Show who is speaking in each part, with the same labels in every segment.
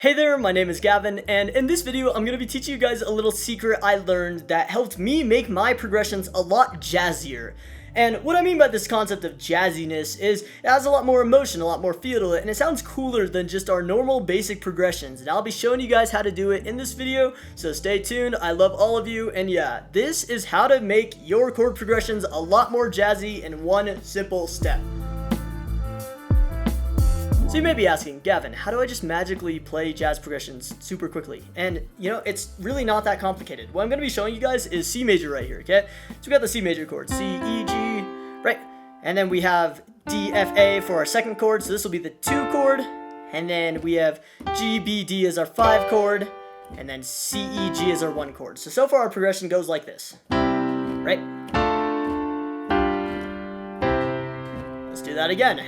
Speaker 1: Hey there, my name is Gavin, and in this video I'm going to be teaching you guys a little secret I learned that helped me make my progressions a lot jazzier. And what I mean by this concept of jazziness is it has a lot more emotion, a lot more feel to it, and it sounds cooler than just our normal basic progressions. And I'll be showing you guys how to do it in this video, so stay tuned. I love all of you, and yeah, this is how to make your chord progressions a lot more jazzy in one simple step. So you may be asking, Gavin, how do I just magically play jazz progressions super quickly? And, you know, it's really not that complicated. What I'm going to be showing you guys is C major right here, okay? So we got the C major chord, C, E, G, right? And then we have D, F, A for our second chord, so this will be the 2 chord. And then we have G, B, D as our 5 chord. And then C, E, G as our 1 chord. So far our progression goes like this, right? Let's do that again.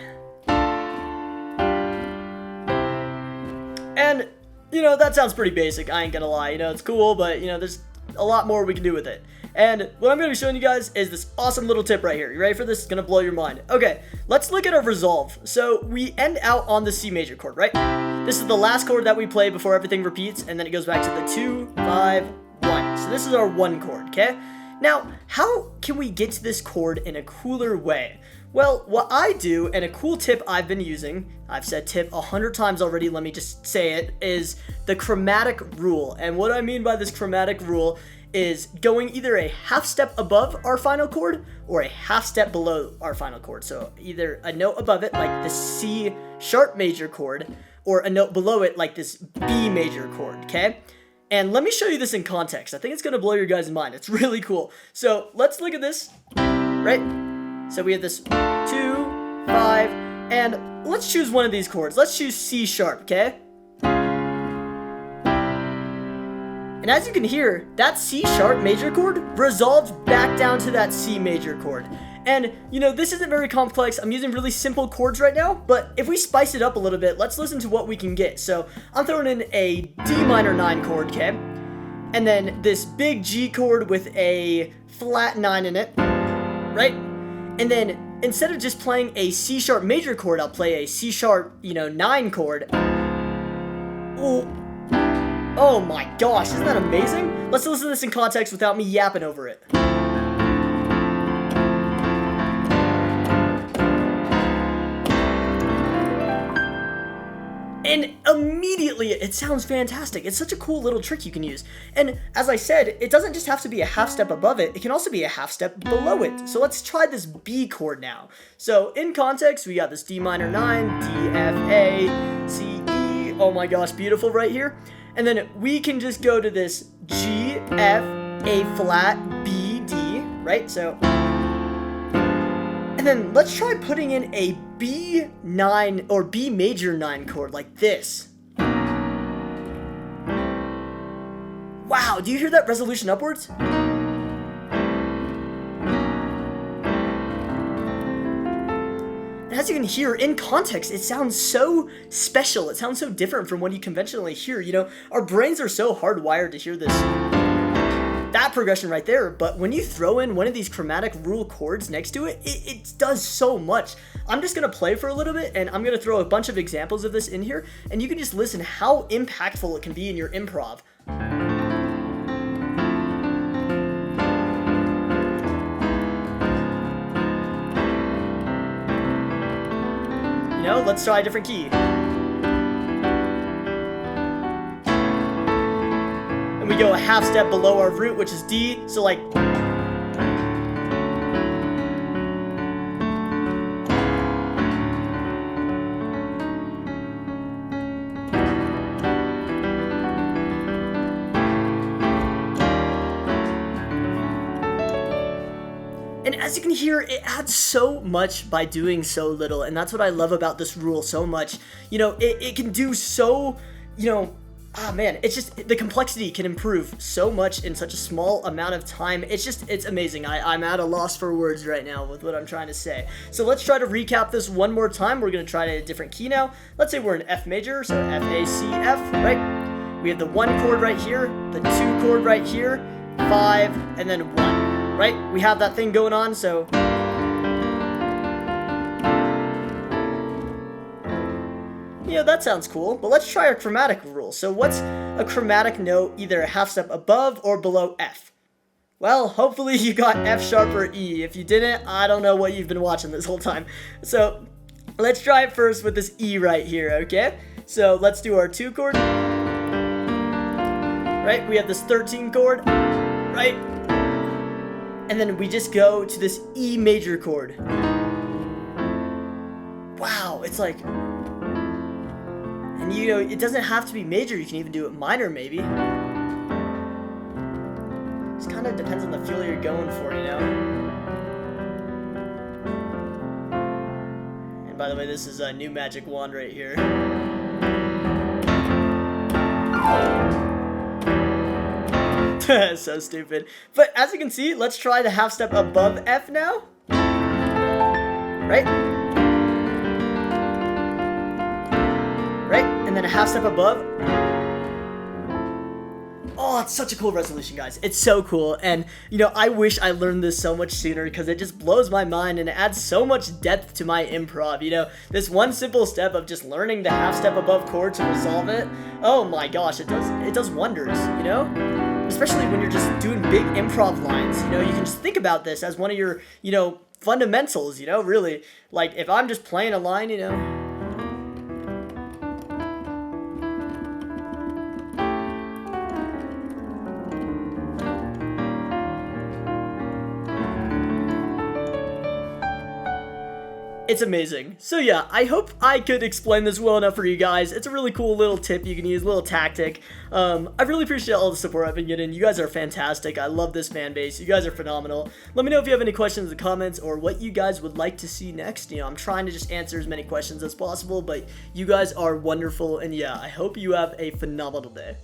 Speaker 1: And, you know, that sounds pretty basic, I ain't gonna lie, you know, it's cool, but, you know, there's a lot more we can do with it. And what I'm gonna be showing you guys is this awesome little tip right here. You ready for this? It's gonna blow your mind. Okay, let's look at our resolve. So, we end out on the C major chord, right? This is the last chord that we play before everything repeats, and then it goes back to the 2, 5, 1. So this is our 1 chord, okay? Now, how can we get to this chord in a cooler way? Well, what I do, and a cool tip I've been using, I've said tip 100 times already, let me just say it, is the chromatic rule. And what I mean by this chromatic rule is going either a half step above our final chord or a half step below our final chord. So either a note above it, like the C sharp major chord, or a note below it, like this B major chord, okay? And let me show you this in context. I think it's going to blow your guys' mind. It's really cool. So let's look at this, right? So we have this 2, 5, and let's choose one of these chords. Let's choose C sharp, okay? And as you can hear, that C sharp major chord resolves back down to that C major chord. And, you know, this isn't very complex. I'm using really simple chords right now, but if we spice it up a little bit, let's listen to what we can get. So I'm throwing in a D minor 9 chord, okay? And then this big G chord with a flat 9 in it, right? And then instead of just playing a C sharp major chord, I'll play a C sharp, 9 chord. Ooh. Oh my gosh, isn't that amazing? Let's listen to this in context without me yapping over it. And immediately, it sounds fantastic. It's such a cool little trick you can use. And as I said, it doesn't just have to be a half step above it. It can also be a half step below it. So let's try this B chord now. So in context, we got this D minor 9, D, F, A, C, E. Oh my gosh, beautiful right here. And then we can just go to this G, F, A flat, B, D, right? So, and then let's try putting in a B9 or B major 9 chord like this. Wow, do you hear that resolution upwards? And as you can hear, in context, it sounds so special. It sounds so different from what you conventionally hear. You know, our brains are so hardwired to hear that progression right there, but when you throw in one of these chromatic rule chords next to it, it does so much. I'm just going to play for a little bit, and I'm going to throw a bunch of examples of this in here, and you can just listen how impactful it can be in your improv. You know, let's try a different key. And we go a half step below our root, which is D, so like... And as you can hear, it adds so much by doing so little, and that's what I love about this rule so much. You know, it can do so, it's just, the complexity can improve so much in such a small amount of time. It's amazing. I'm at a loss for words right now with what I'm trying to say. So let's try to recap this one more time. We're going to try a different key now. Let's say we're in F major, so F, A, C, F, right? We have the 1 chord right here, the 2 chord right here, 5, and then 1. Right? We have that thing going on, so... that sounds cool. But let's try our chromatic rule. So what's a chromatic note either a half step above or below F? Well, hopefully you got F sharp or E. If you didn't, I don't know what you've been watching this whole time. So let's try it first with this E right here, okay? So let's do our 2 chord. Right, we have this 13 chord, right? And then we just go to this E major chord. Wow, it's like, and it doesn't have to be major, you can even do it minor maybe. Just kind of depends on the feel you're going for, And by the way, this is a new magic wand right here. So stupid. But as you can see, let's try the half step above F now. Right? Right? And then a half step above. Oh, it's such a cool resolution, guys. It's so cool. And, I wish I learned this so much sooner because it just blows my mind and it adds so much depth to my improv. This one simple step of just learning the half step above chord to resolve it. Oh my gosh, it does wonders, Especially when you're just doing big improv lines, you can just think about this as one of your, fundamentals, really. Like, if I'm just playing a line, It's amazing. So yeah, I hope I could explain this well enough for you guys. It's a really cool little tip you can use, a little tactic. I really appreciate all the support I've been getting. You guys are fantastic. I love this fan base. You guys are phenomenal. Let me know if you have any questions in the comments or what you guys would like to see next. I'm trying to just answer as many questions as possible, but you guys are wonderful. And yeah, I hope you have a phenomenal day.